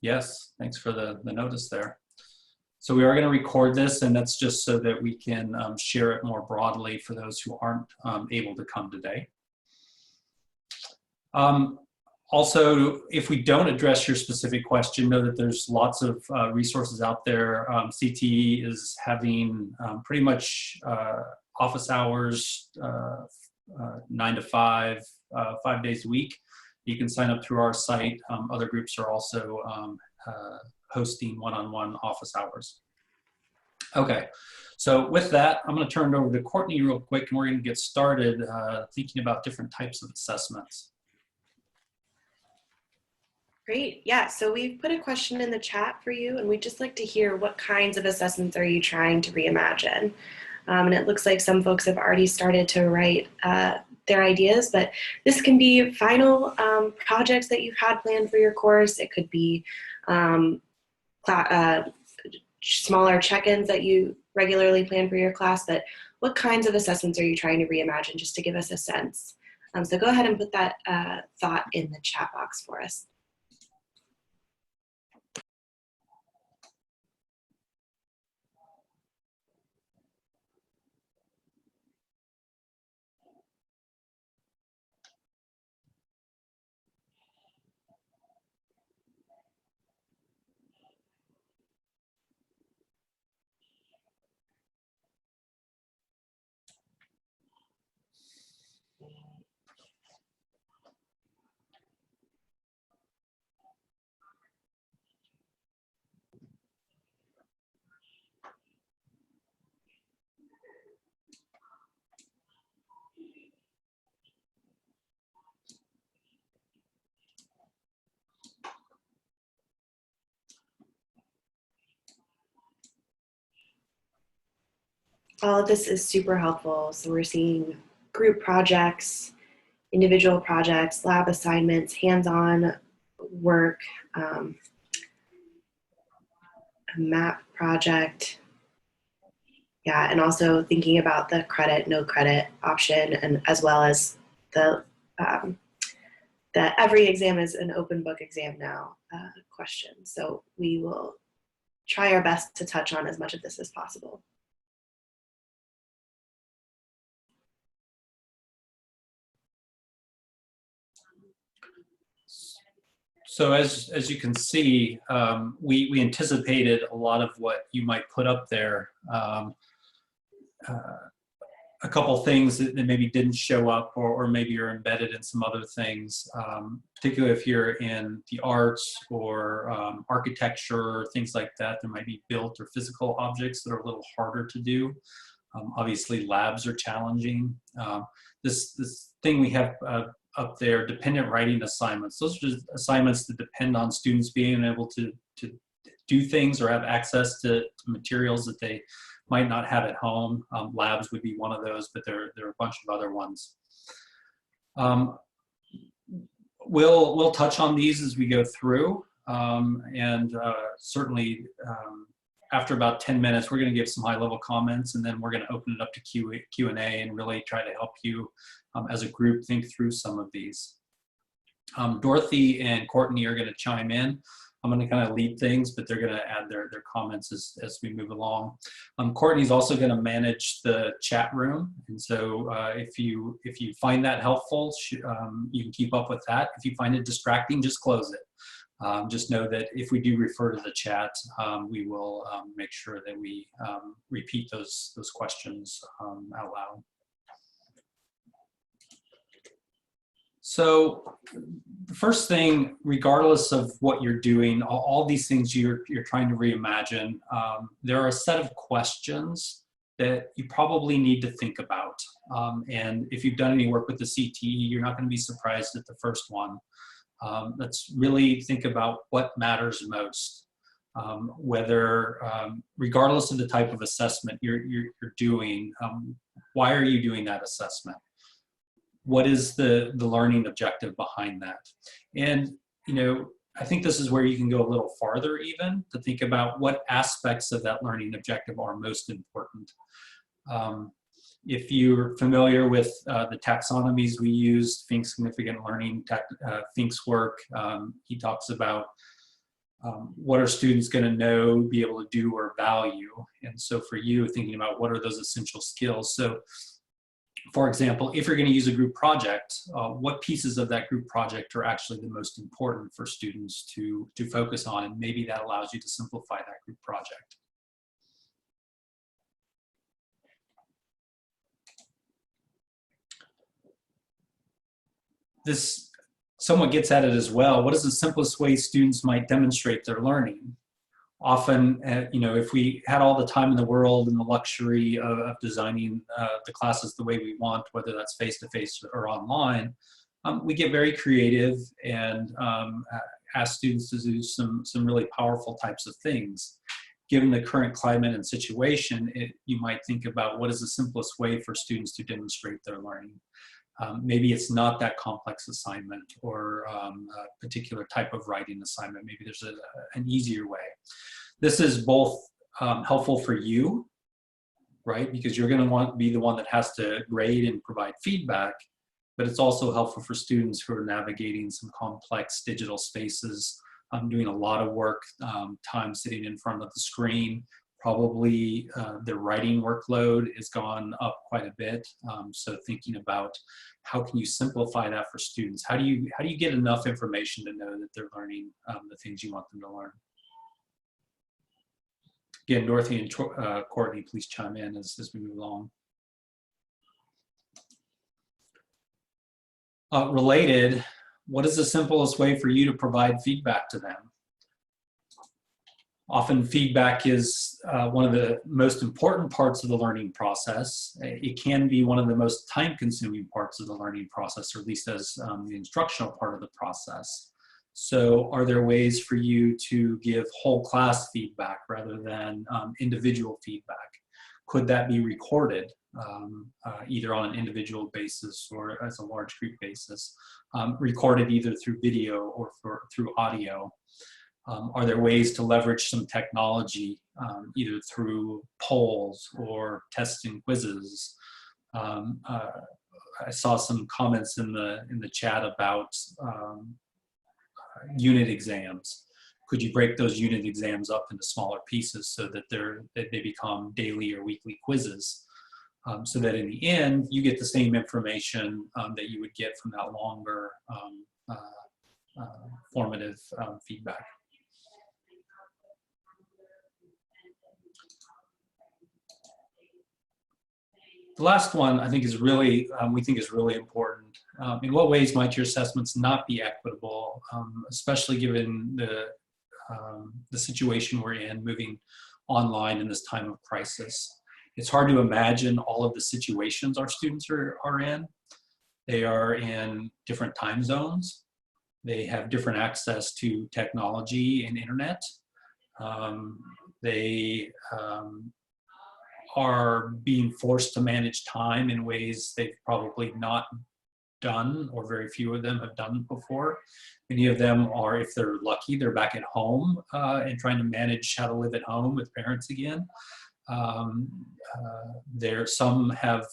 Yes, thanks for the notice there. So we are going to record this, and that's just so that we can share it more broadly for those who aren't able to come today. Also, if we don't address your specific question, know that there's lots of resources out there. CTE is having pretty much office hours, 9 to 5, 5 days a week. You can sign up through our site. Other groups are also hosting one-on-one office hours. Okay, so with that, I'm going to turn it over to Courtney real quick, and we're going to get started thinking about different types of assessments. Great, yeah, so we've put a question in the chat for you, and we'd just like to hear what kinds of assessments are you trying to reimagine? And it looks like some folks have already started to write their ideas, but this can be final projects that you've had planned for your course. It could be smaller check-ins that you regularly plan for your class, but what kinds of assessments are you trying to reimagine, just to give us a sense? So go ahead and put that thought in the chat box for us. All of this is super helpful. So we're seeing group projects, individual projects, lab assignments, hands-on work, a map project. Yeah, and also thinking about the credit, no credit option, and as well as the every exam is an open book exam now question. So we will try our best to touch on as much of this as possible. So as you can see, we anticipated a lot of what you might put up there. A couple things that maybe didn't show up, or maybe are embedded in some other things, particularly if you're in the arts or architecture, things like that. There might be built or physical objects that are a little harder to do. Obviously, labs are challenging. This thing we have up there, dependent writing assignments. Those are just assignments that depend on students being able to do things or have access to materials that they might not have at home. Labs would be one of those, but there are a bunch of other ones. We'll touch on these as we go through, and certainly after about 10 minutes, we're going to give some high-level comments, and then we're going to open it up to Q&A and really try to help you as a group think through some of these. Dorothy and Courtney are going to chime in. I'm going to kind of lead things, but they're going to add their comments as we move along. Courtney's also going to manage the chat room, and so if you find that helpful, you can keep up with that. If you find it distracting, just close it. Just know that if we do refer to the chat, we will make sure that we repeat those questions out loud. So the first thing, regardless of what you're doing, all these things you're trying to reimagine, there are a set of questions that you probably need to think about. And if you've done any work with the CTE, you're not going to be surprised at the first one. Let's really think about what matters most. Whether, regardless of the type of assessment you're doing, why are you doing that assessment? What is the learning objective behind that? And, you know, I think this is where you can go a little farther even to think about what aspects of that learning objective are most important. If you're familiar with the taxonomies we use, Fink's significant learning, Fink's work, he talks about What are students going to know, be able to do, or value? And so for you, thinking about what are those essential skills. So for example, if you're going to use a group project, what pieces of that group project are actually the most important for students to focus on? And maybe that allows you to simplify that group project. This somewhat gets at it as well. What is the simplest way students might demonstrate their learning? Often, if we had all the time in the world and the luxury of designing the classes the way we want, whether that's face-to-face or online, we get very creative and ask students to do some really powerful types of things. Given the current climate and situation, you might think about what is the simplest way for students to demonstrate their learning. Maybe it's not that complex assignment or a particular type of writing assignment. Maybe there's an easier way. This is both helpful for you, right? Because you're going to be the one that has to grade and provide feedback, but it's also helpful for students who are navigating some complex digital spaces, doing a lot of work, time sitting in front of the screen. Probably their writing workload has gone up quite a bit. So thinking about how can you simplify that for students? How do you get enough information to know that they're learning the things you want them to learn? Again, Dorothy and Courtney, please chime in as we move along. Related, what is the simplest way for you to provide feedback to them? Often feedback is one of the most important parts of the learning process. It can be one of the most time-consuming parts of the learning process, or at least as the instructional part of the process. So are there ways for you to give whole class feedback rather than individual feedback? Could that be recorded either on an individual basis or as a large group basis? Recorded either through video or through audio? Are there ways to leverage some technology, either through polls or tests and quizzes? I saw some comments in the chat about unit exams. Could you break those unit exams up into smaller pieces so that they become daily or weekly quizzes? So that in the end, you get the same information that you would get from that longer formative feedback. The last one I think is really, we think is really important. In what ways might your assessments not be equitable, especially given the situation we're in, moving online in this time of crisis? It's hard to imagine all of the situations our students are in. They are in different time zones. They have different access to technology and internet. They are being forced to manage time in ways they've probably not done, or very few of them have done before. Many of them are, if they're lucky, they're back at home and trying to manage how to live at home with parents again. Some have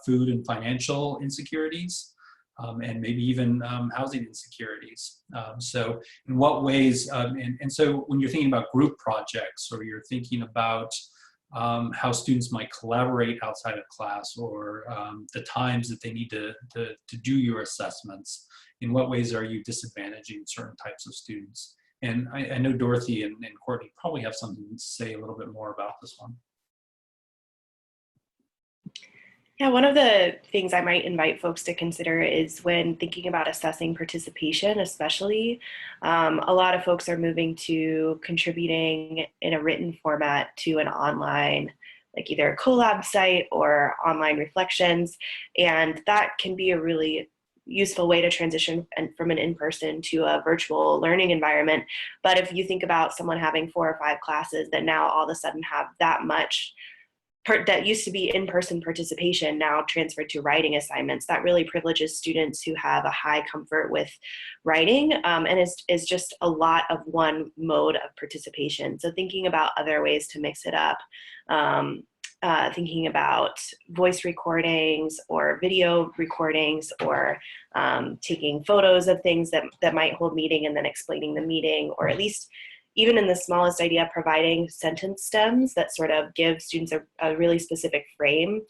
food and financial insecurities, and maybe even housing insecurities. So in what ways, and so when you're thinking about group projects, or you're thinking about how students might collaborate outside of class, or the times that they need to do your assessments, in what ways are you disadvantaging certain types of students? And I know Dorothy and Courtney probably have something to say a little bit more about this one. Yeah, one of the things I might invite folks to consider is when thinking about assessing participation, especially, a lot of folks are moving to contributing in a written format to an online, like either a collab site or online reflections. And that can be a really useful way to transition from an in-person to a virtual learning environment. But if you think about someone having 4 or 5 classes that now all of a sudden have that much that used to be in-person participation now transferred to writing assignments, that really privileges students who have a high comfort with writing, and is just a lot of one mode of participation. So thinking about other ways to mix it up, thinking about voice recordings or video recordings, or taking photos of things that might hold meeting and then explaining the meeting, or at least even in the smallest idea, providing sentence stems that sort of give students a really specific frame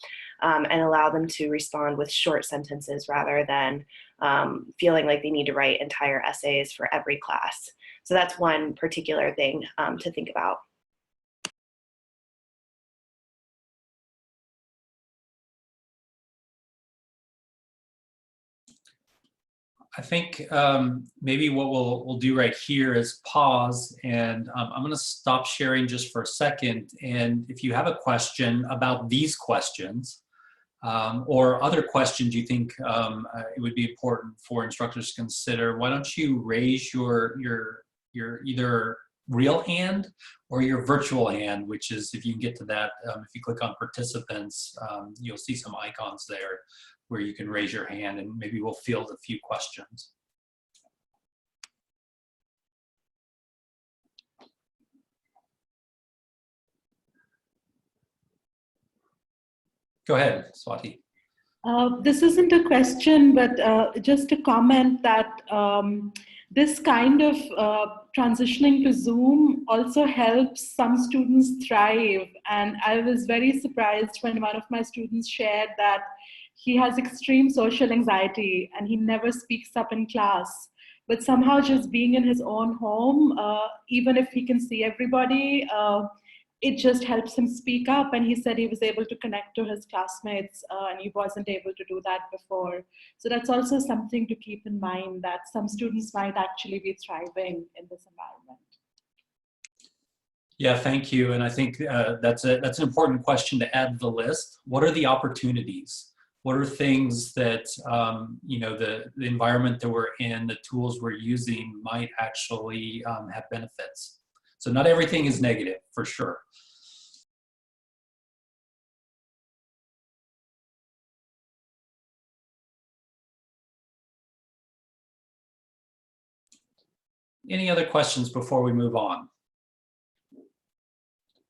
and allow them to respond with short sentences rather than feeling like they need to write entire essays for every class. So that's one particular thing to think about. I think maybe what we'll do right here is pause, and I'm going to stop sharing just for a second. And if you have a question about these questions or other questions you think it would be important for instructors to consider, why don't you raise your either real hand or your virtual hand, which is, if you can get to that, if you click on participants, you'll see some icons there where you can raise your hand, and maybe we'll field a few questions. Go ahead, Swati. This isn't a question, but just a comment that this kind of transitioning to Zoom also helps some students thrive. And I was very surprised when one of my students shared that he has extreme social anxiety and he never speaks up in class. But somehow just being in his own home, even if he can see everybody, it just helps him speak up. And he said he was able to connect to his classmates and he wasn't able to do that before. So that's also something to keep in mind, that some students might actually be thriving in this environment. Yeah, thank you. And I think that's an important question to add to the list. What are the opportunities? What are things that, you know, the environment that we're in, the tools we're using might actually have benefits? So not everything is negative, for sure. Any other questions before we move on?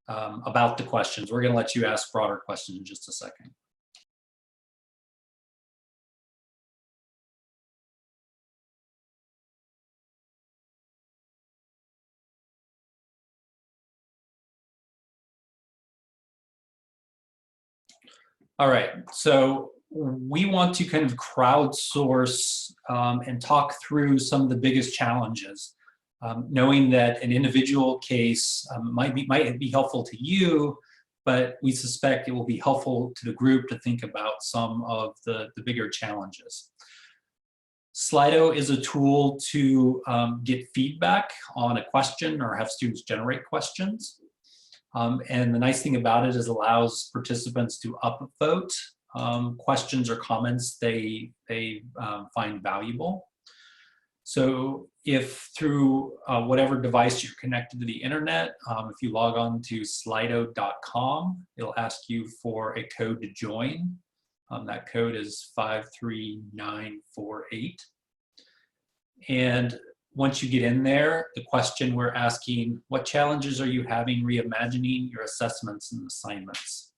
About the questions. We're going to let you ask broader questions in just a second. All right, so we want to kind of crowdsource and talk through some of the biggest challenges, knowing that an individual case might be helpful to you, but we suspect it will be helpful to the group to think about some of the bigger challenges. Slido is a tool to get feedback on a question or have students generate questions. And the nice thing about it is it allows participants to upvote questions or comments they find valuable. So if through whatever device you're connected to the internet, if you log on to slido.com, it'll ask you for a code to join. That code is 53948. And once you get in there, the question we're asking, what challenges are you having reimagining your assessments and assignments?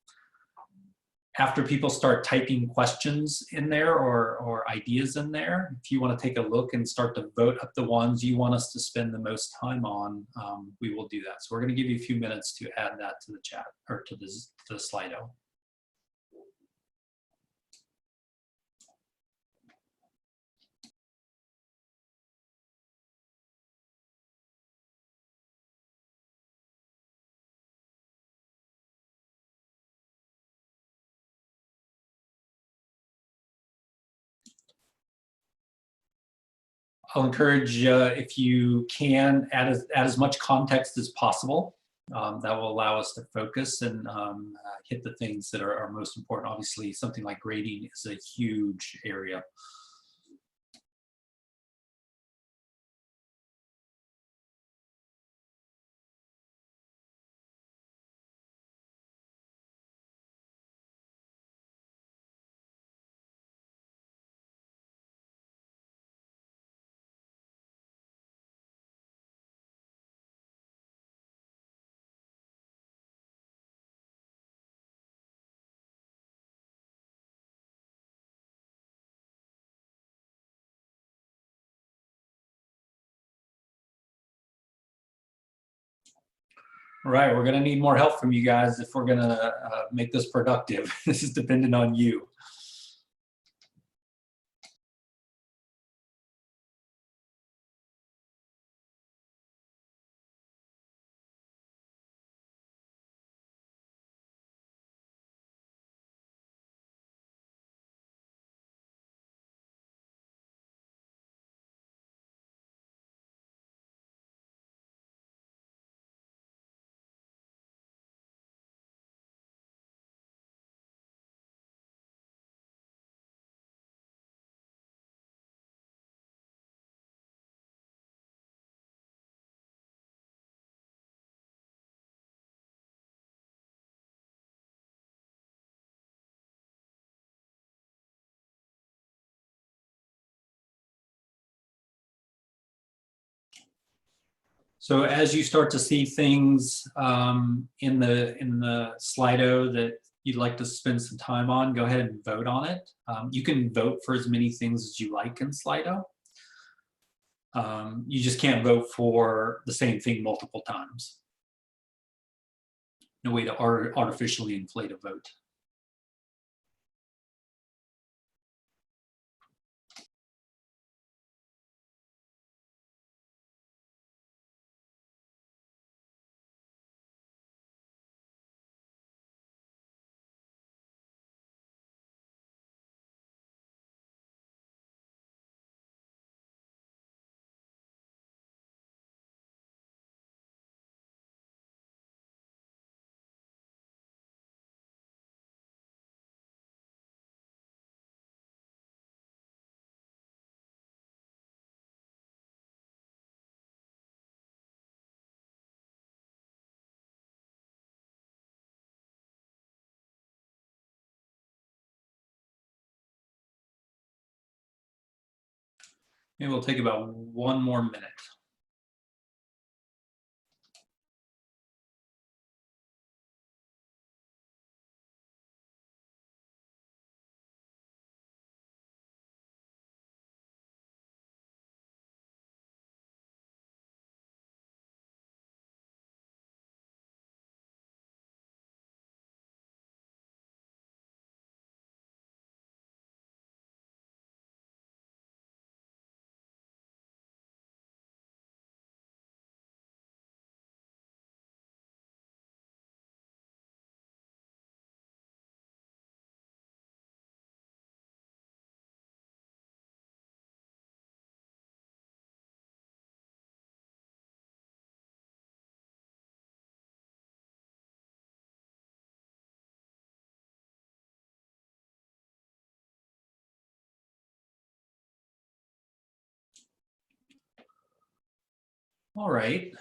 After people start typing questions in there or ideas in there, if you want to take a look and start to vote up the ones you want us to spend the most time on, we will do that. So we're going to give you a few minutes to add that to the chat or to the Slido. I'll encourage, if you can, add as much context as possible. That will allow us to focus and hit the things that are most important. Obviously, something like grading is a huge area. All right, we're gonna need more help from you guys if we're gonna make this productive. This is dependent on you. So as you start to see things in the Slido that you'd like to spend some time on, go ahead and vote on it. You can vote for as many things as you like in Slido. You just can't vote for the same thing multiple times. No way to artificially inflate a vote. Maybe we'll take about 1 more minute. All right,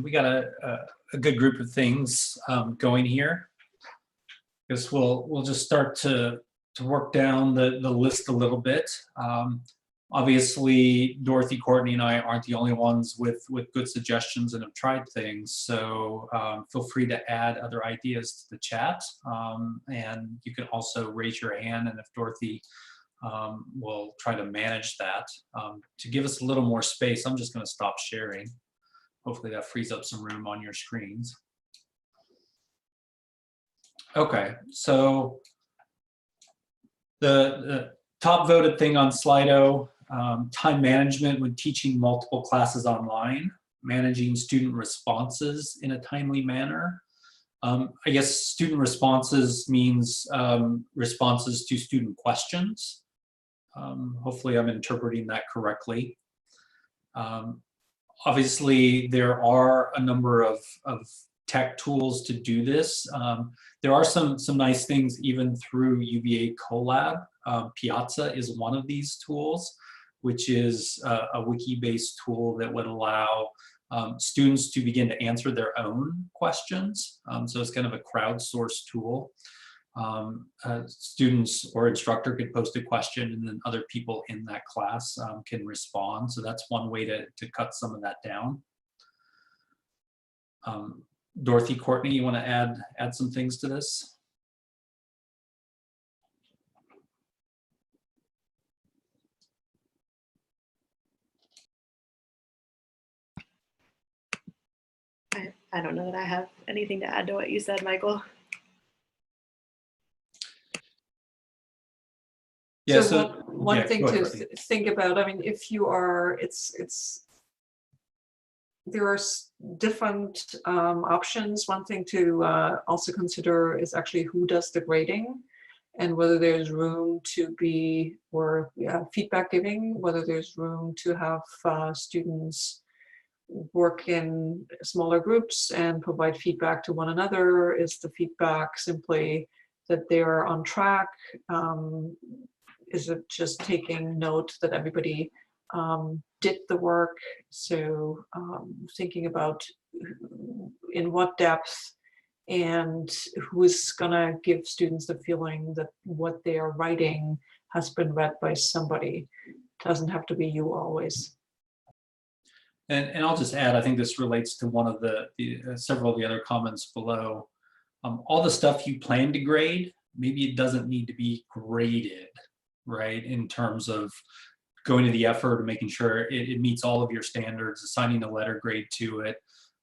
we got a good group of things going here. I guess we'll just start to work down the list a little bit. Obviously, Dorothy, Cortney, and I aren't the only ones with good suggestions and have tried things. So feel free to add other ideas to the chat, and you can also raise your hand. And if Dorothy will try to manage that to give us a little more space, I'm just going to stop sharing. Hopefully that frees up some room on your screens. Okay, so the top voted thing on Slido, time management when teaching multiple classes online, managing student responses in a timely manner. I guess student responses means responses to student questions. Hopefully I'm interpreting that correctly. Obviously, there are a number of tech tools to do this. There are some nice things even through UVA Colab. Piazza is one of these tools, which is a wiki-based tool that would allow students to begin to answer their own questions. So it's kind of a crowdsourced tool. Students or instructor could post a question and then other people in that class can respond. So that's one way to cut some of that down. Dorothy, Cortney, you want to add some things to this? I don't know that I have anything to add to what you said, Michael. Yeah, so one yeah, thing go ahead, to Dorothe. think about, I mean, if you are, there are different options. One thing to also consider is actually who does the grading and whether there's room to be, or feedback giving, whether there's room to have students work in smaller groups and provide feedback to one another. Is the feedback simply that they're on track? Is it just taking note that everybody did the work? So thinking about in what depth and who's gonna give students the feeling that what they are writing has been read by somebody. It doesn't have to be you always. And I'll just add, I think this relates to one of the several of the other comments below. All the stuff you plan to grade, maybe it doesn't need to be graded, right? In terms of going to the effort of making sure it meets all of your standards, assigning a letter grade to it.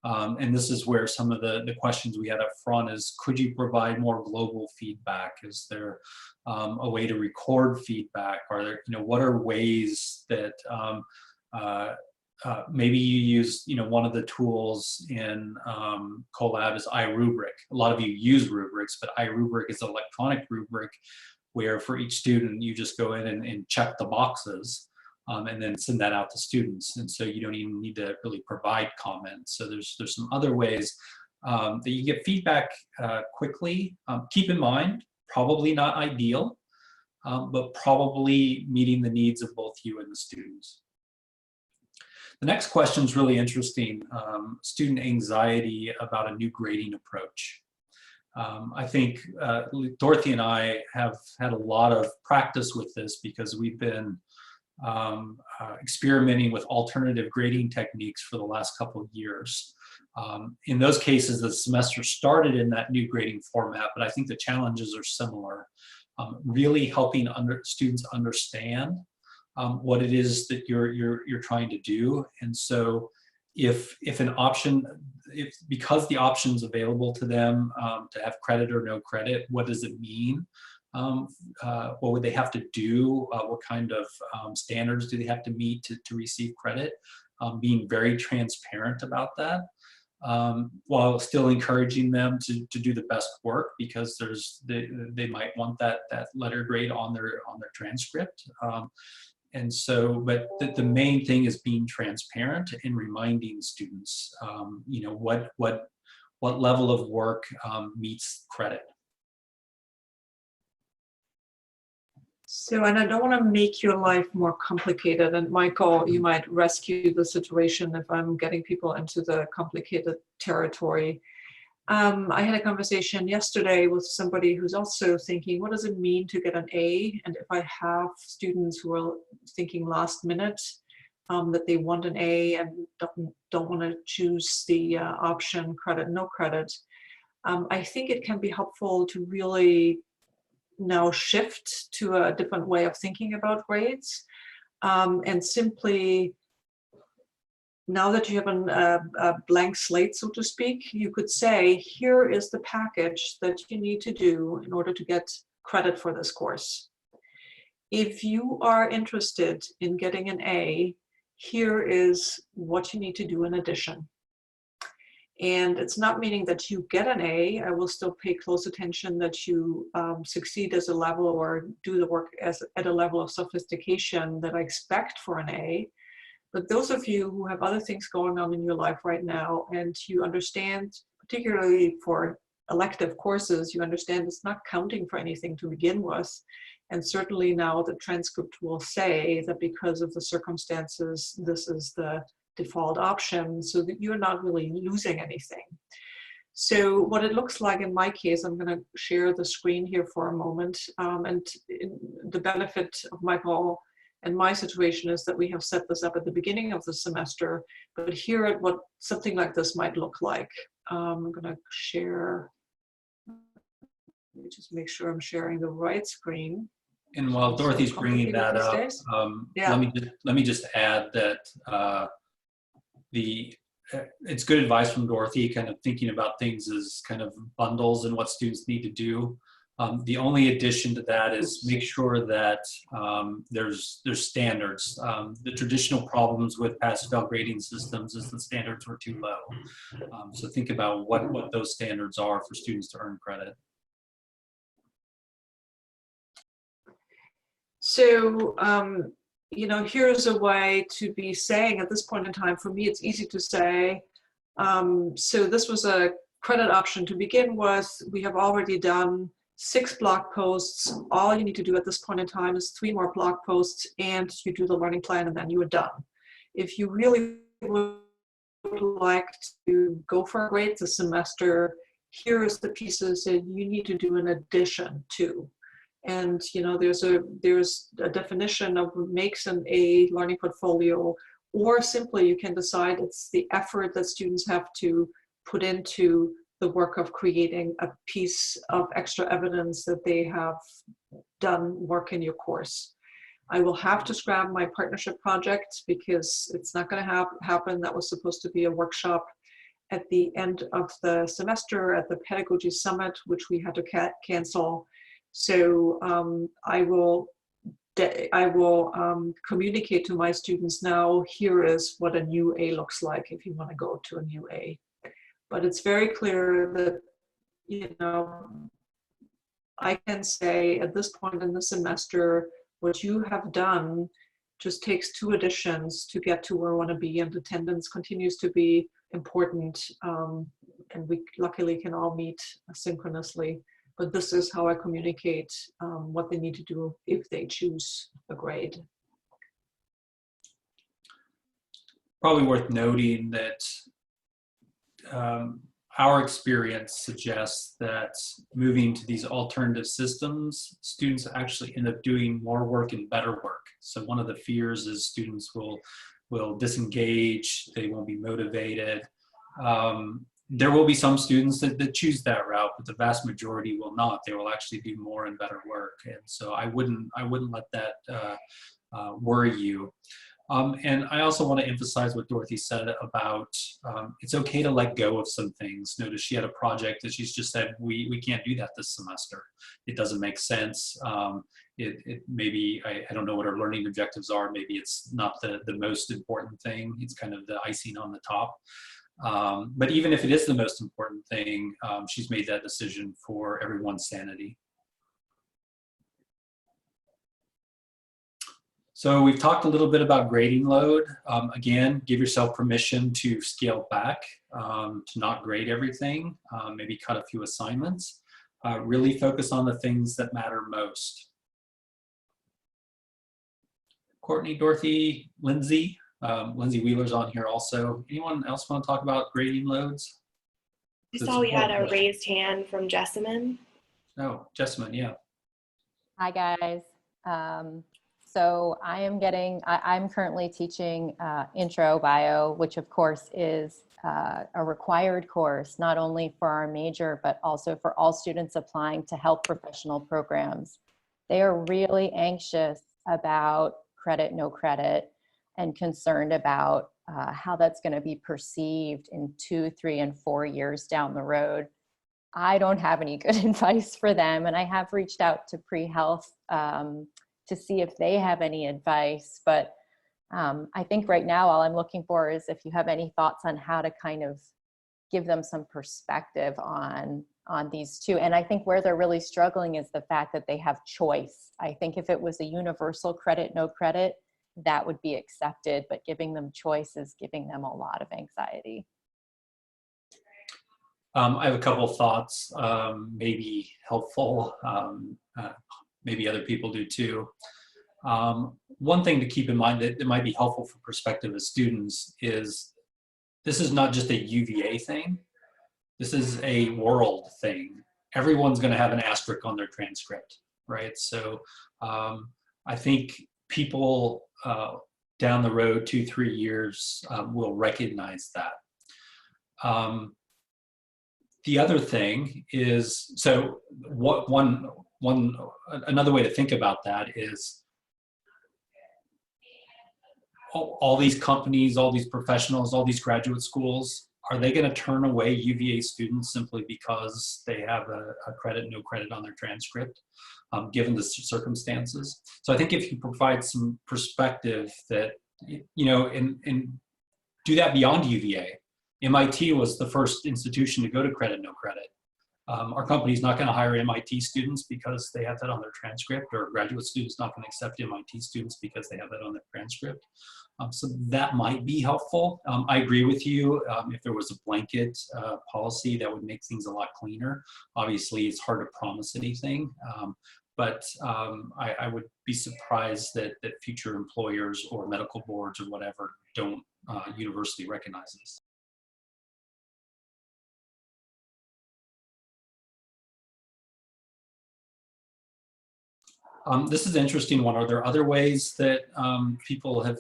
And this is where some of the questions we had up front is, could you provide more global feedback? Is there a way to record feedback? Are there, what are ways that maybe you use, one of the tools in Colab is iRubric. A lot of you use rubrics, but iRubric is an electronic rubric where for each student, you just go in and check the boxes and then send that out to students. And so you don't even need to really provide comments. So there's some other ways that you get feedback quickly. Keep in mind, probably not ideal, but probably meeting the needs of both you and the students. The next question is really interesting. Student anxiety about a new grading approach. I think Dorothe and I have had a lot of practice with this because we've been experimenting with alternative grading techniques for the last couple of years. In those cases, the semester started in that new grading format, but I think the challenges are similar. Really helping students understand what it is that you're trying to do. And so if an option, because the option's available to them to have credit or no credit, what does it mean? What would they have to do? What kind of standards do they have to meet to receive credit? Being very transparent about that, while still encouraging them to do the best work, because they might want that letter grade on their transcript. And so, but the main thing is being transparent and reminding students, what level of work meets credit. So, and I don't want to make your life more complicated. And Michael, you might rescue the situation if I'm getting people into the complicated territory. I had a conversation yesterday with somebody who's also thinking, what does it mean to get an A? And if I have students who are thinking last minute that they want an A and don't want to choose the option credit, no credit, I think it can be helpful to really now shift to a different way of thinking about grades, and simply, now that you have a blank slate, so to speak, you could say, here is the package that you need to do in order to get credit for this course. If you are interested in getting an A, here is what you need to do in addition. And it's not meaning that you get an A. I will still pay close attention that you succeed as a level or do the work at a level of sophistication that I expect for an A. But those of you who have other things going on in your life right now, and you understand, particularly for elective courses, you understand it's not counting for anything to begin with. And certainly now the transcript will say that because of the circumstances, this is the default option, so that you're not really losing anything. So what it looks like in my case, I'm going to share the screen here for a moment. And the benefit of Michael and my situation is that we have set this up at the beginning of the semester, but here at what something like this might look like. I'm going to share, let me just make sure I'm sharing the right screen. And while Dorothy's bringing that up, yeah. let me just add that the it's good advice from Dorothy, kind of thinking about things as kind of bundles and what students need to do. The only addition to that is make sure that there's standards. The traditional problems with pass-fail grading systems is the standards were too low. So think about what those standards are for students to earn credit. So, you know, here's a way to be saying at this point in time, for me, it's easy to say, so this was a credit option to begin with. We have already done 6 blog posts. All you need to do at this point in time is 3 more blog posts, and you do the learning plan, and then you are done. If you really would like to go for a grade this semester, here is the pieces that you need to do in addition to. And you know, there's a definition of what makes an A learning portfolio, or simply you can decide it's the effort that students have to put into the work of creating a piece of extra evidence that they have done work in your course. I will have to scrap my partnership project because it's not going to happen. That was supposed to be a workshop at the end of the semester at the Pedagogy Summit, which we had to cancel. So I will communicate to my students now, here is what a new A looks like if you want to go to a new A. But it's very clear that, you know, I can say at this point in the semester, what you have done just takes 2 additions to get to where I want to be, and attendance continues to be important, and we luckily can all meet asynchronously. But this is how I communicate what they need to do if they choose a grade. Probably worth noting that our experience suggests that moving to these alternative systems, students actually end up doing more work and better work. So one of the fears is students will disengage, they won't be motivated. There will be some students that choose that route, but the vast majority will not. They will actually do more and better work. And so I wouldn't let that worry you. And I also want to emphasize what Dorothy said about it's okay to let go of some things. Notice she had a project that she's just said, we can't do that this semester. It doesn't make sense. It maybe, I don't know what her learning objectives are. Maybe it's not the most important thing. It's kind of the icing on the top. But even if it is the most important thing, she's made that decision for everyone's sanity. So we've talked a little bit about grading load. Again, give yourself permission to scale back, to not grade everything, maybe cut a few assignments. Really focus on the things that matter most. Courtney, Dorothy, Lindsay. Lindsay Wheeler's on here also. Anyone else want to talk about grading loads? I saw we had a raised hand from Jessamine. Oh, Jessamine, yeah. Hi guys. So I'm currently teaching intro bio, which of course is a required course, not only for our major, but also for all students applying to health professional programs. They are really anxious about credit, no credit, and concerned about how that's going to be perceived in 2, 3, and 4 years down the road. I don't have any good advice for them, and I have reached out to pre-health to see if they have any advice, but I think right now all I'm looking for is if you have any thoughts on how to kind of give them some perspective on these two. And I think where they're really struggling is the fact that they have choice. I think if it was a universal credit, no credit, that would be accepted, but giving them choice is giving them a lot of anxiety. I have a couple of thoughts, maybe helpful, maybe other people do too. One thing to keep in mind that might be helpful for perspective as students is this is not just a UVA thing. This is a world thing. Everyone's going to have an asterisk on their transcript, right? So I think people down the road 2, 3 years will recognize that. The other thing is, so another way to think about that is all these companies, all these professionals, all these graduate schools, are they going to turn away UVA students simply because they have a credit, no credit on their transcript, given the circumstances? So I think if you provide some perspective that, you know, and do that beyond UVA. MIT was the first institution to go to credit, no credit. Our company's not going to hire MIT students because they have that on their transcript, or graduate students not going to accept MIT students because they have that on their transcript. So that might be helpful. I agree with you. If there was a blanket policy, that would make things a lot cleaner. Obviously, it's hard to promise anything, but I would be surprised that future employers or medical boards or whatever don't universally recognize this. This is an interesting one. Are there other ways that people have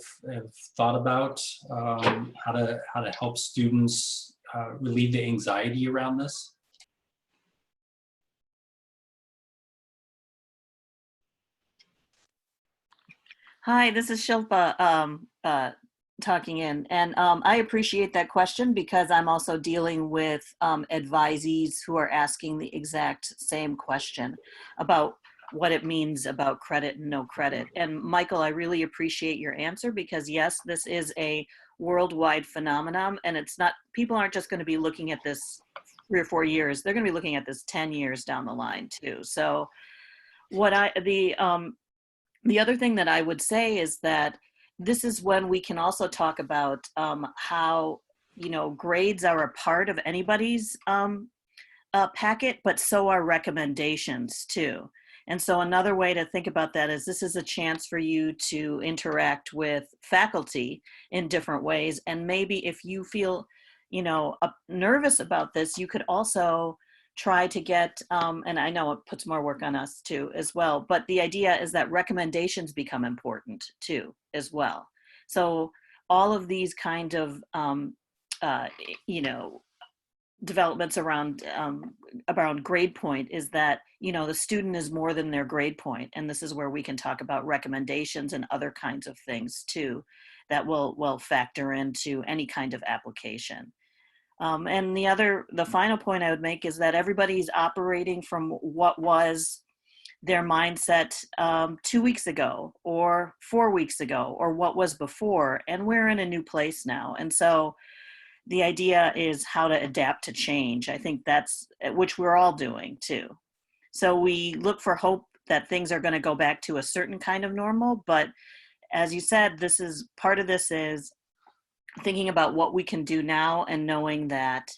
thought about how to help students relieve the anxiety around this? Hi, this is Shilpa talking in, and I appreciate that question because I'm also dealing with advisees who are asking the exact same question about what it means about credit and no credit. And Michael, I really appreciate your answer because yes, this is a worldwide phenomenon, and it's not, people aren't just going to be looking at this 3 or 4 years, they're going to be looking at this 10 years down the line too. So what the other thing that I would say is that this is when we can also talk about how, you know, grades are a part of anybody's packet, but so are recommendations too. And so another way to think about that is this is a chance for you to interact with faculty in different ways. And maybe if you feel, you know, nervous about this, you could also try to get, and I know it puts more work on us too as well, but the idea is that recommendations become important too as well. So all of these kind of, you know, developments around grade point is that, you know, the student is more than their grade point, and this is where we can talk about recommendations and other kinds of things too that will factor into any kind of application. And the final point I would make is that everybody's operating from what was their mindset 2 weeks ago or 4 weeks ago or what was before, and we're in a new place now. And so the idea is how to adapt to change. I think that's, which we're all doing too. So we look for hope that things are going to go back to a certain kind of normal. But as you said, this is part of this is thinking about what we can do now and knowing that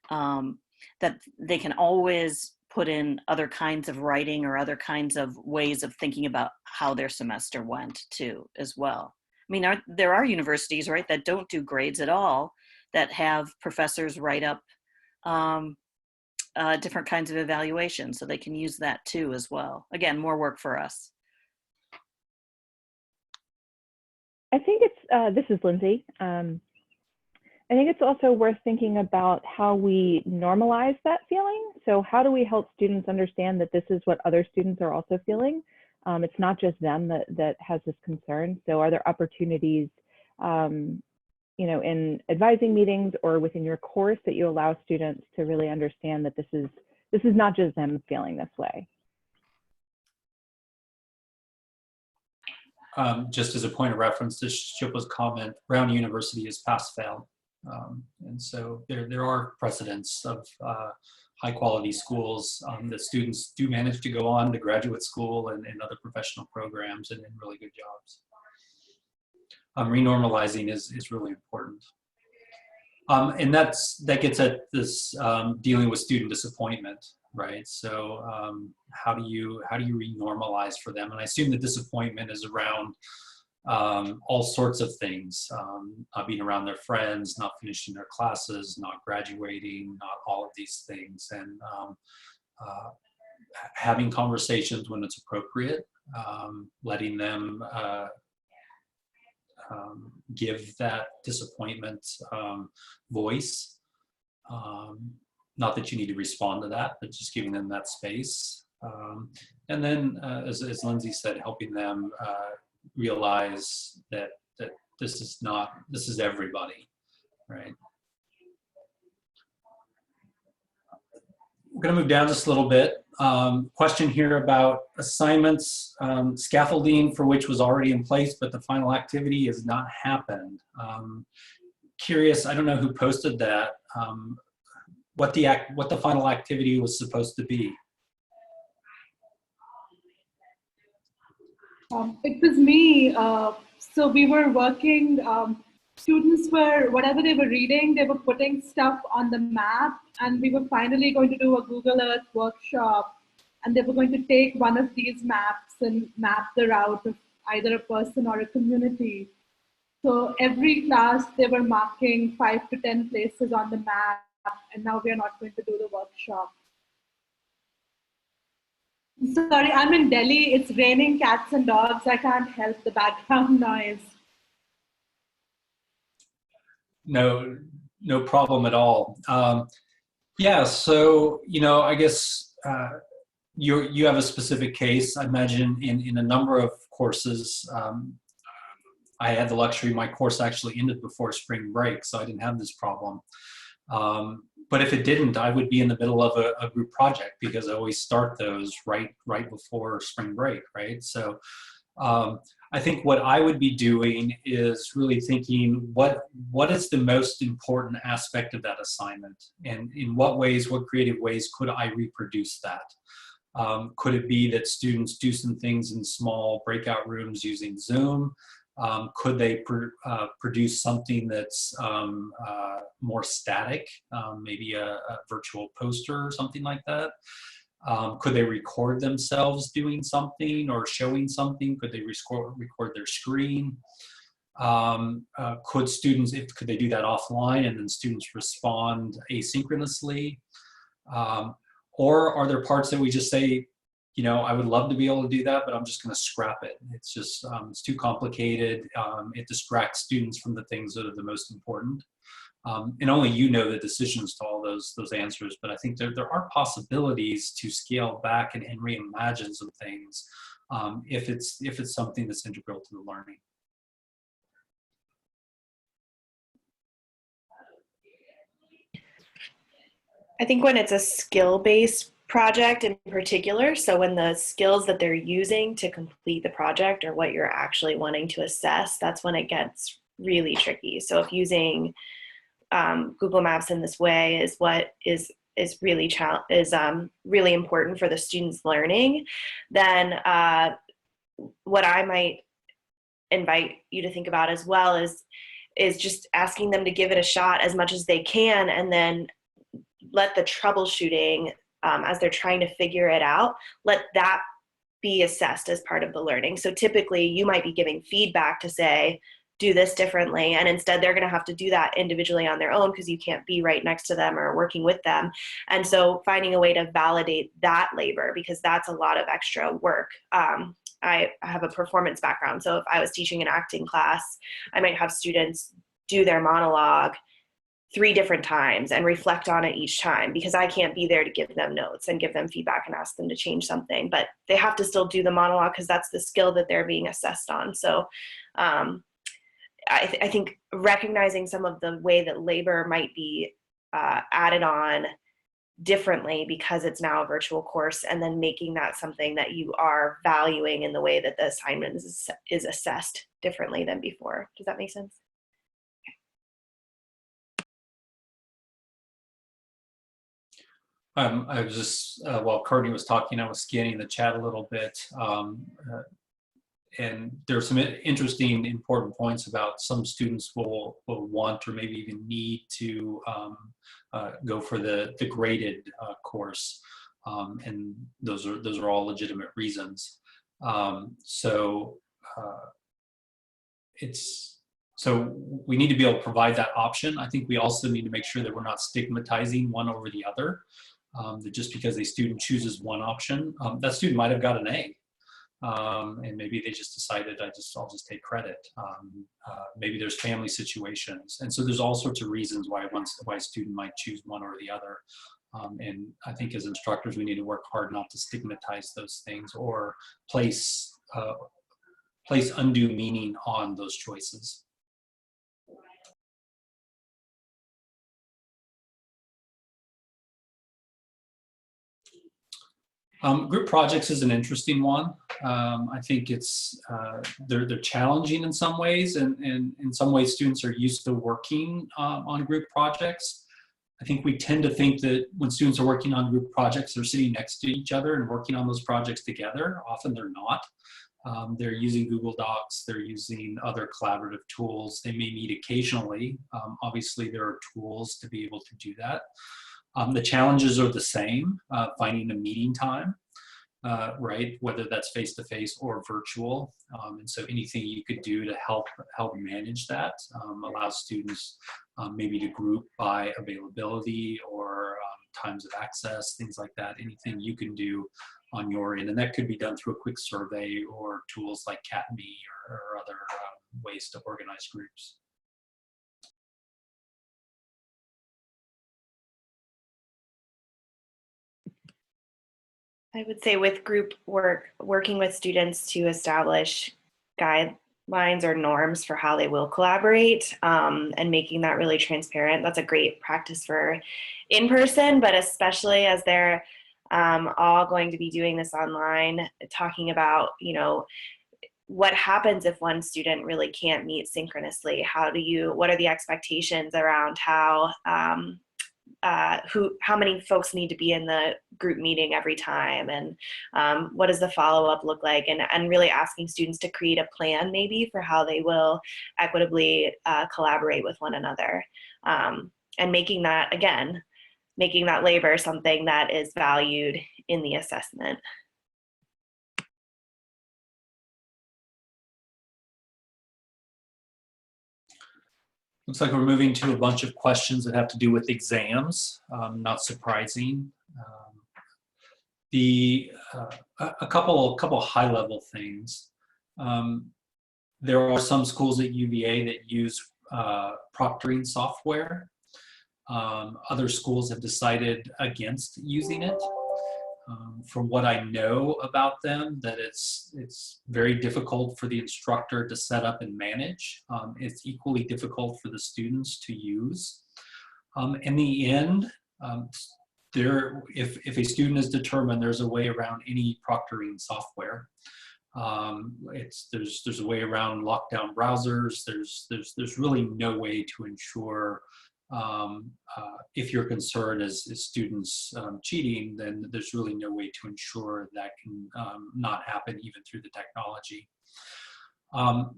that they can always put in other kinds of writing or other kinds of ways of thinking about how their semester went too as well. I mean, there are universities, right, that don't do grades at all, that have professors write up different kinds of evaluations, so they can use that too as well. Again, more work for us. I think it's, this is Lindsay. I think it's also worth thinking about how we normalize that feeling. So how do we help students understand that this is what other students are also feeling? It's not just them that has this concern. So are there opportunities, you know, in advising meetings or within your course that you allow students to really understand that this is not just them feeling this way? Just as a point of reference to Shilpa's comment, Brown University is pass-fail. And so there are precedents of high quality schools that students do manage to go on to graduate school and other professional programs and in really good jobs. Renormalizing is really important. And that gets at this dealing with student disappointment, right? So how do you renormalize for them? And I assume the disappointment is around all sorts of things, not being around their friends, not finishing their classes, not graduating, not all of these things, and having conversations when it's appropriate, letting them give that disappointment voice. Not that you need to respond to that, but just giving them that space. And then, as Lindsay said, helping them realize that this is not, this is everybody, right? We're going to move down just a little bit. Question here about assignments, scaffolding for which was already in place, but the final activity has not happened. Curious, I don't know who posted that, what the final activity was supposed to be. It was me. So we were working, students were, whatever they were reading, they were putting stuff on the map, and we were finally going to do a Google Earth workshop, and they were going to take one of these maps and map the route of either a person or a community. So every class, they were marking 5 to 10 places on the map, and now we are not going to do the workshop. Sorry, I'm in Delhi. It's raining cats and dogs. I can't help the background noise. No, no problem at all. Yeah, so, you know, I guess you have a specific case. I imagine in a number of courses, I had the luxury, my course actually ended before spring break, so I didn't have this problem. But if it didn't, I would be in the middle of a group project because I always start those right before spring break, right? So I think what I would be doing is really thinking what is the most important aspect of that assignment, and in what ways, what creative ways could I reproduce that? Could it be that students do some things in small breakout rooms using Zoom? Could they produce something that's more static, maybe a virtual poster or something like that? Could they record themselves doing something or showing something? Could they record their screen? Could students, could they do that offline and then students respond asynchronously? Or are there parts that we just say, you know, I would love to be able to do that, but I'm just going to scrap it. It's just, it's too complicated. It distracts students from the things that are the most important. And only you know the decisions to all those answers, but I think there are possibilities to scale back and reimagine some things if it's something that's integral to the learning. I think when it's a skill-based project in particular, so when the skills that they're using to complete the project are what you're actually wanting to assess, that's when it gets really tricky. So if using Google Maps in this way is what is really really important for the students' learning, then what I might invite you to think about as well is just asking them to give it a shot as much as they can, and then let the troubleshooting as they're trying to figure it out, let that be assessed as part of the learning. So typically you might be giving feedback to say, do this differently, and instead they're going to have to do that individually on their own because you can't be right next to them or working with them. And so finding a way to validate that labor, because that's a lot of extra work. I have a performance background, so if I was teaching an acting class, I might have students do their monologue 3 different times and reflect on it each time, because I can't be there to give them notes and give them feedback and ask them to change something, but they have to still do the monologue because that's the skill that they're being assessed on. So I think recognizing some of the way that labor might be added on differently because it's now a virtual course, and then making that something that you are valuing in the way that the assignment is assessed differently than before. Does that make sense? I was just, while Courtney was talking, I was scanning the chat a little bit. And there are some interesting, important points about some students will want or maybe even need to go for the graded course, and those are all legitimate reasons. So we need to be able to provide that option. I think we also need to make sure that we're not stigmatizing one over the other. That just because a student chooses one option, that student might have got an A. And maybe they just decided I'll just take credit. Maybe there's family situations, and so there's all sorts of reasons why a student might choose one or the other. And I think as instructors, we need to work hard not to stigmatize those things or place undue meaning on those choices. Group projects is an interesting one. I think it's they're challenging in some ways, and in some ways students are used to working on group projects. I think we tend to think that when students are working on group projects, they're sitting next to each other and working on those projects together. Often they're not. They're using Google Docs, they're using other collaborative tools. They may meet occasionally. Obviously, there are tools to be able to do that. The challenges are the same, finding a meeting time, right? Whether that's face-to-face or virtual. And so anything you could do to help manage that allows students maybe to group by availability or times of access, things like that. Anything you can do on your end. And that could be done through a quick survey or tools like CatMe or other ways to organize groups. I would say with group work, working with students to establish guidelines or norms for how they will collaborate and making that really transparent. That's a great practice for in person, but especially as they're all going to be doing this online, talking about, you know, what happens if one student really can't meet synchronously? What are the expectations around how many folks need to be in the group meeting every time, and what does the follow-up look like, and really asking students to create a plan maybe for how they will equitably collaborate with one another, and making that labor something that is valued in the assessment. Looks like we're moving to a bunch of questions that have to do with exams, not surprising. A couple high-level things. There are some schools at UVA that use proctoring software. Other schools have decided against using it. From what I know about them, that it's very difficult for the instructor to set up and manage. It's equally difficult for the students to use. In the end, if a student is determined, there's a way around any proctoring software. There's a way around lockdown browsers. There's really no way to ensure. If your concern is students cheating, then there's really no way to ensure that can not happen even through the technology.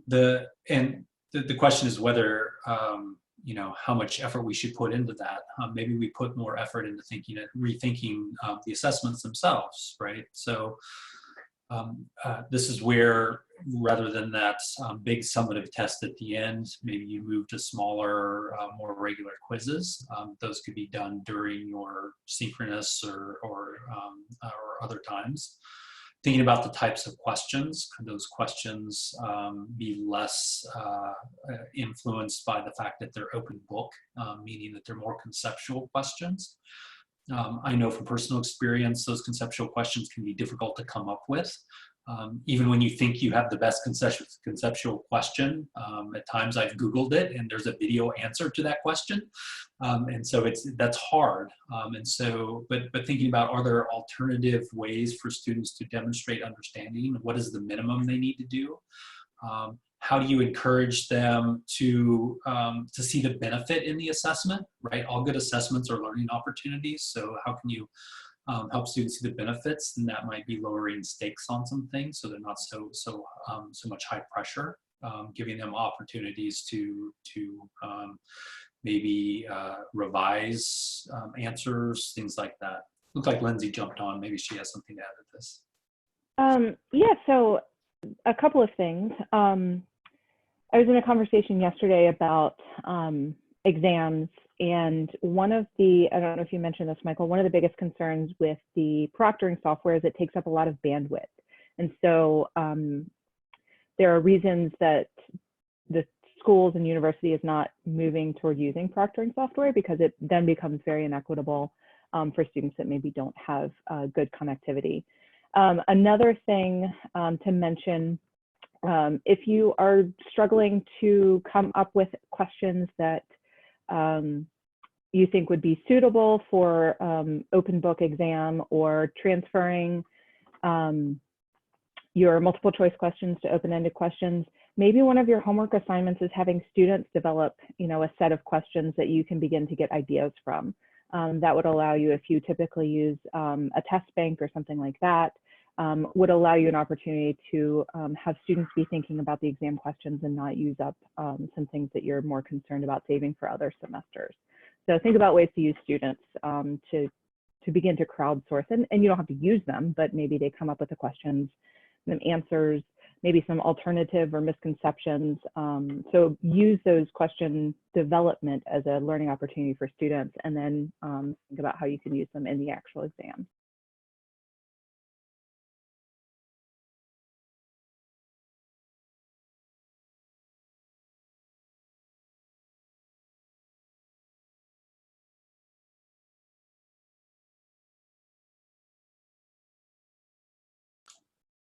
The question is whether you know, how much effort we should put into that. Maybe we put more effort into rethinking the assessments themselves, right? So this is where, rather than that big summative test at the end, maybe you move to smaller, more regular quizzes. Those could be done during your synchronous or other times. Thinking about the types of questions, could those questions be less influenced by the fact that they're open book, meaning that they're more conceptual questions? I know from personal experience, those conceptual questions can be difficult to come up with. Even when you think you have the best conceptual question, at times I've Googled it and there's a video answer to that question. And so that's hard. But thinking about, are there alternative ways for students to demonstrate understanding? What is the minimum they need to do? How do you encourage them to see the benefit in the assessment, right? All good assessments are learning opportunities. So how can you help students see the benefits? And that might be lowering stakes on some things, so they're not so much high pressure, giving them opportunities to maybe revise answers, things like that. Looks like Lindsay jumped on. Maybe she has something to add to this. Yeah, so a couple of things. I was in a conversation yesterday about exams, and one of the, I don't know if you mentioned this, Michael, one of the biggest concerns with the proctoring software is it takes up a lot of bandwidth. And so there are reasons that the schools and university is not moving toward using proctoring software, because it then becomes very inequitable for students that maybe don't have good connectivity. Another thing to mention, if you are struggling to come up with questions that you think would be suitable for open book exam, or transferring your multiple choice questions to open-ended questions. Maybe one of your homework assignments is having students develop, a set of questions that you can begin to get ideas from. That would allow you, if you typically use a test bank or something like that, would allow you an opportunity to have students be thinking about the exam questions and not use up some things that you're more concerned about saving for other semesters. So think about ways to use students to begin to crowdsource, and you don't have to use them, but maybe they come up with the questions, some answers, maybe some alternative or misconceptions. So use those question development as a learning opportunity for students, and then think about how you can use them in the actual exam.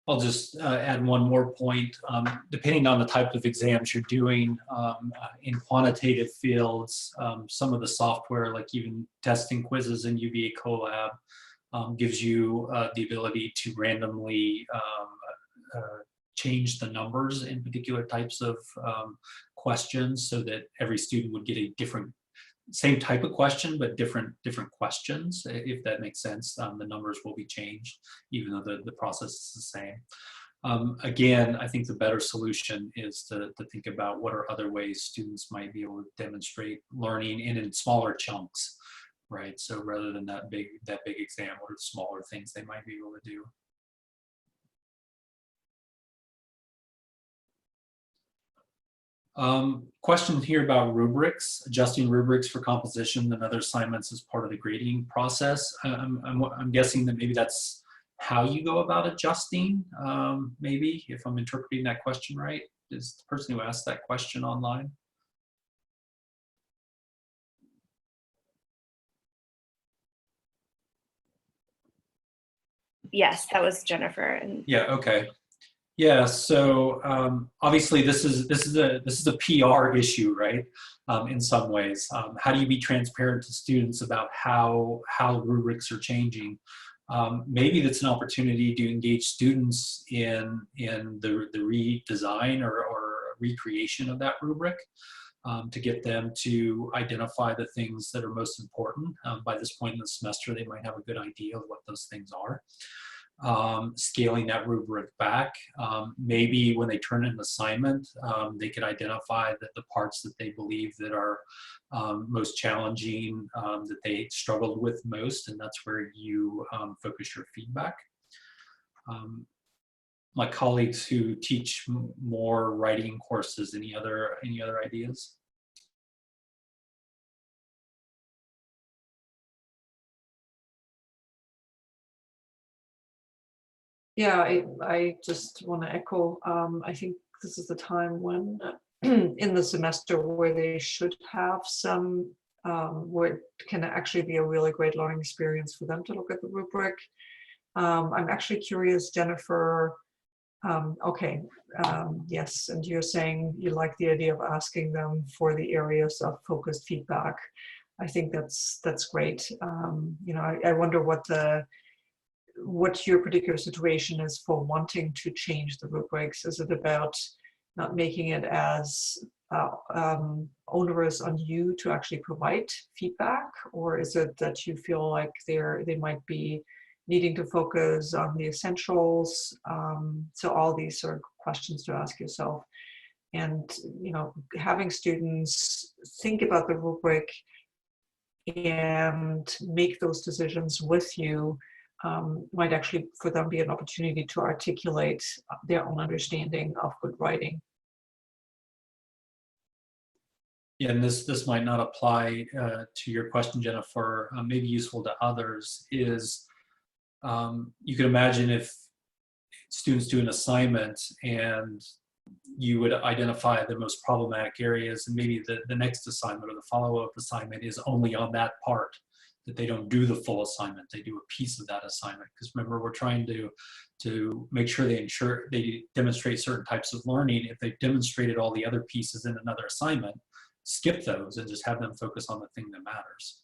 I'll just add one more point. Depending on the type of exams you're doing, in quantitative fields, some of the software, like even testing quizzes in UVA Colab, gives you the ability to randomly change the numbers in particular types of questions, so that every student would get a different, same type of question, but different questions, if that makes sense. The numbers will be changed, even though the process is the same. Again, I think the better solution is to think about what are other ways students might be able to demonstrate learning, and in smaller chunks, right? So rather than that big exam, what are the smaller things they might be able to do? Question here about rubrics, adjusting rubrics for composition and other assignments as part of the grading process. I'm guessing that maybe that's how you go about adjusting, maybe, if I'm interpreting that question right. Is the person who asked that question online? Yes, that was Jennifer. Yeah, okay. Yeah, so obviously this is a PR issue, right? In some ways, how do you be transparent to students about how rubrics are changing? Maybe that's an opportunity to engage students in the redesign or recreation of that rubric, to get them to identify the things that are most important. By this point in the semester, they might have a good idea of what those things are. Scaling that rubric back. Maybe when they turn in an assignment, they could identify the parts that they believe that are most challenging, that they struggled with most, and that's where you focus your feedback. My colleagues who teach more writing courses, any other ideas? Yeah, I just want to echo. I think this is the time when in the semester where they should have some, where it can actually be a really great learning experience for them to look at the rubric. I'm actually curious, Jennifer. Yes, and you're saying you like the idea of asking them for the areas of focused feedback. I think that's great. I wonder what your particular situation is for wanting to change the rubrics. Is it about not making it as onerous on you to actually provide feedback, or is it that you feel like they might be needing to focus on the essentials? So all these sort of questions to ask yourself, and having students think about the rubric and make those decisions with you might actually for them be an opportunity to articulate their own understanding of good writing. Yeah, and this might not apply to your question, Jennifer, maybe useful to others, is you can imagine if students do an assignment and you would identify the most problematic areas, and maybe the next assignment or the follow-up assignment is only on that part, that they don't do the full assignment, they do a piece of that assignment. Because remember, we're trying to make sure they demonstrate certain types of learning. If they've demonstrated all the other pieces in another assignment, skip those and just have them focus on the thing that matters.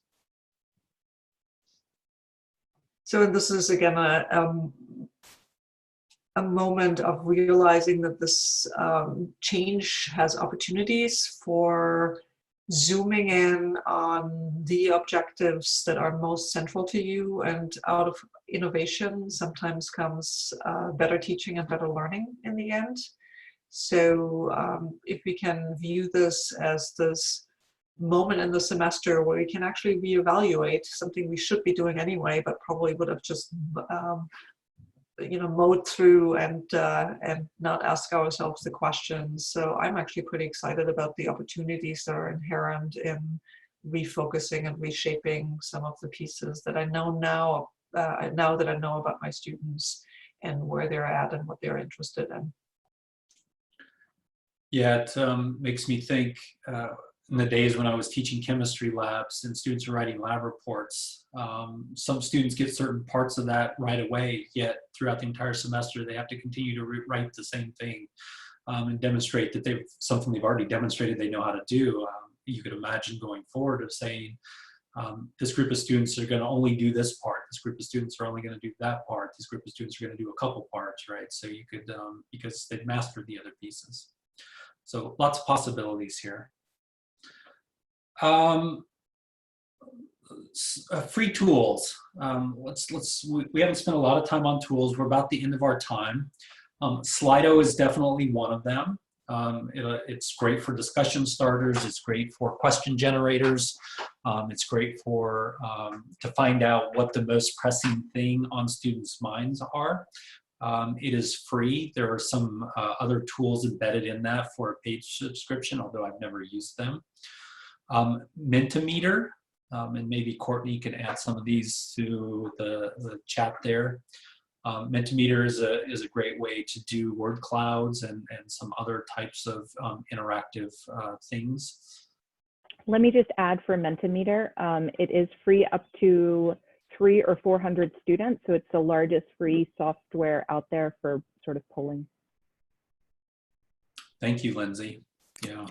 So this is again a moment of realizing that this change has opportunities for zooming in on the objectives that are most central to you, and out of innovation sometimes comes better teaching and better learning in the end. So if we can view this as this moment in the semester where we can actually reevaluate something we should be doing anyway, but probably would have just mowed through and not ask ourselves the questions. So I'm actually pretty excited about the opportunities that are inherent in refocusing and reshaping some of the pieces that I know now that I know about my students and where they're at and what they're interested in. Yeah, it makes me think in the days when I was teaching chemistry labs and students are writing lab reports, some students get certain parts of that right away, yet throughout the entire semester they have to continue to write the same thing and demonstrate that something they've already demonstrated they know how to do. You could imagine going forward of saying, this group of students are going to only do this part, this group of students are only going to do that part, this group of students are going to do a couple parts, right? So you could, because they've mastered the other pieces. So lots of possibilities here. Free tools. We haven't spent a lot of time on tools. We're about the end of our time. Slido is definitely one of them. It's great for discussion starters. It's great for question generators. It's great for to find out what the most pressing thing on students' minds are. It is free. There are some other tools embedded in that for a paid subscription, although I've never used them. Mentimeter, and maybe Cortney can add some of these to the chat there. Mentimeter is a great way to do word clouds and some other types of interactive things. Let me just add for Mentimeter, it is free up to 300 or 400 students, so it's the largest free software out there for sort of polling. Thank you, Lindsay. Yeah.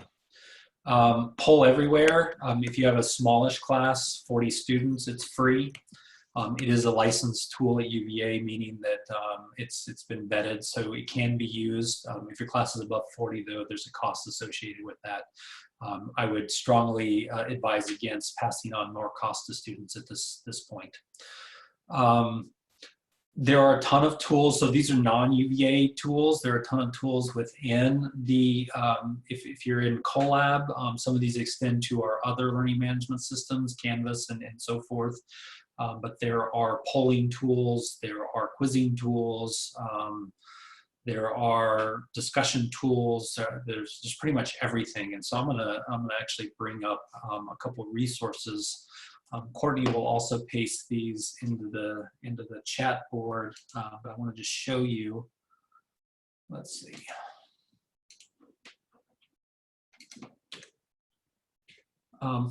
Poll Everywhere, if you have a smallish class, 40 students, it's free. It is a licensed tool at UVA, meaning that it's been vetted, so it can be used. If your class is above 40, though, there's a cost associated with that. I would strongly advise against passing on more cost to students at this point. There are a ton of tools. So these are non-UVA tools. There are a ton of tools within the, if you're in Colab, some of these extend to our other learning management systems, Canvas and so forth. But there are polling tools, there are quizzing tools, there are discussion tools. There's just pretty much everything. And so I'm gonna actually bring up a couple of resources. Cortney will also paste these into the chat board, but I want to just show you. Let's see.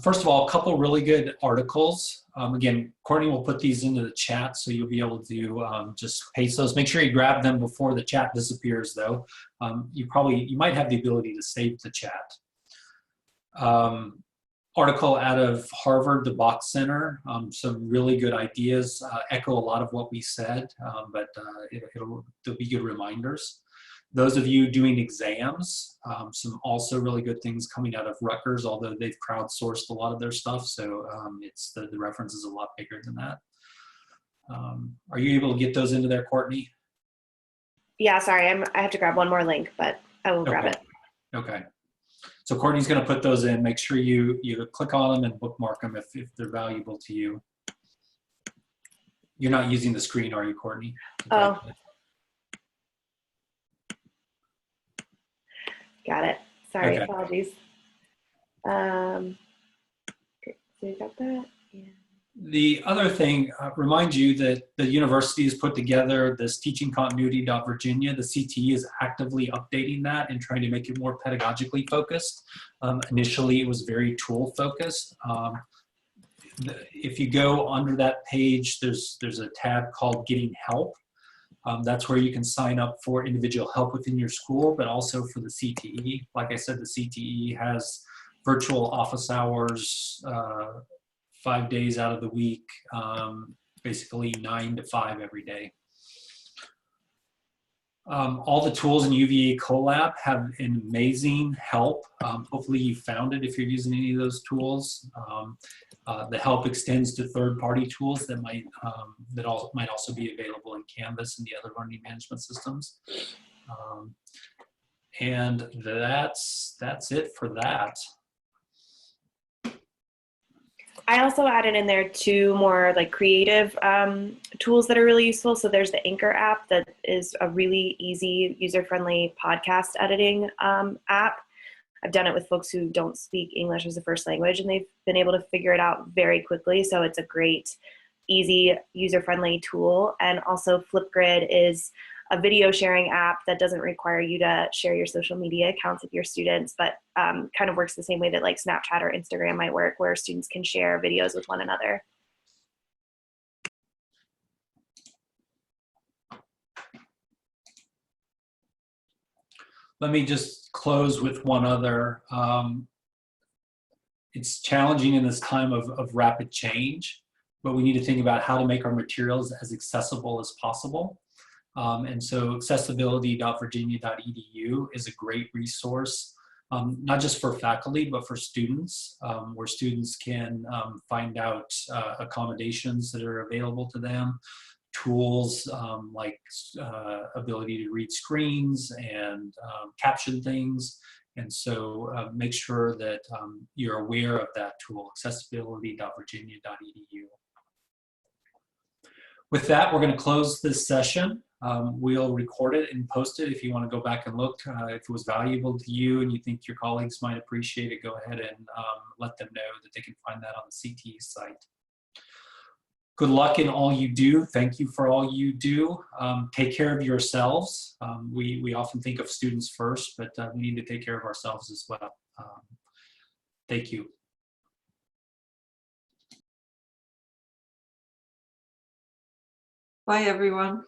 First of all, a couple really good articles. Again, Cortney will put these into the chat, so you'll be able to just paste those. Make sure you grab them before the chat disappears, though. You might have the ability to save the chat. Article out of Harvard, the Bach Center. Some really good ideas, echo a lot of what we said, but they'll be good reminders. Those of you doing exams, some also really good things coming out of Rutgers, although they've crowdsourced a lot of their stuff, so the reference is a lot bigger than that. Are you able to get those into there, Cortney? Yeah, sorry, I have to grab one more link, but I will grab it. Okay. So Cortney's going to put those in. Make sure you click on them and bookmark them if they're valuable to you. You're not using the screen, are you, Cortney? Oh. Got it. Sorry, Okay. Apologies. Okay, so you got that? Yeah. The other thing, remind you that the university has put together this teachingcontinuity.virginia. The CTE is actively updating that and trying to make it more pedagogically focused. Initially, it was very tool focused. If you go under that page, there's a tab called Getting Help. That's where you can sign up for individual help within your school, but also for the CTE. Like I said, the CTE has virtual office hours, 5 days out of the week, basically 9 to 5 every day. All the tools in UVA Colab have an amazing help. Hopefully you found it if you're using any of those tools. The help extends to third-party tools that might also be available in Canvas and the other learning management systems. And that's it for that. I also added in there 2 more like creative tools that are really useful. So there's the Anchor app that is a really easy, user-friendly podcast editing app. I've done it with folks who don't speak English as a first language, and they've been able to figure it out very quickly. So it's a great, easy, user-friendly tool. And also Flipgrid is a video sharing app that doesn't require you to share your social media accounts with your students, but kind of works the same way that like Snapchat or Instagram might work, where students can share videos with one another. Let me just close with one other. It's challenging in this time of rapid change, but we need to think about how to make our materials as accessible as possible. And so accessibility.virginia.edu is a great resource, not just for faculty, but for students, where students can find out accommodations that are available to them, tools like ability to read screens and caption things. And so make sure that you're aware of that tool, accessibility.virginia.edu. With that, we're going to close this session. We'll record it and post it if you want to go back and look. If it was valuable to you and you think your colleagues might appreciate it, go ahead and let them know that they can find that on the CTE site. Good luck in all you do. Thank you for all you do. Take care of yourselves. We often think of students first, but we need to take care of ourselves as well. Thank you. Bye, everyone.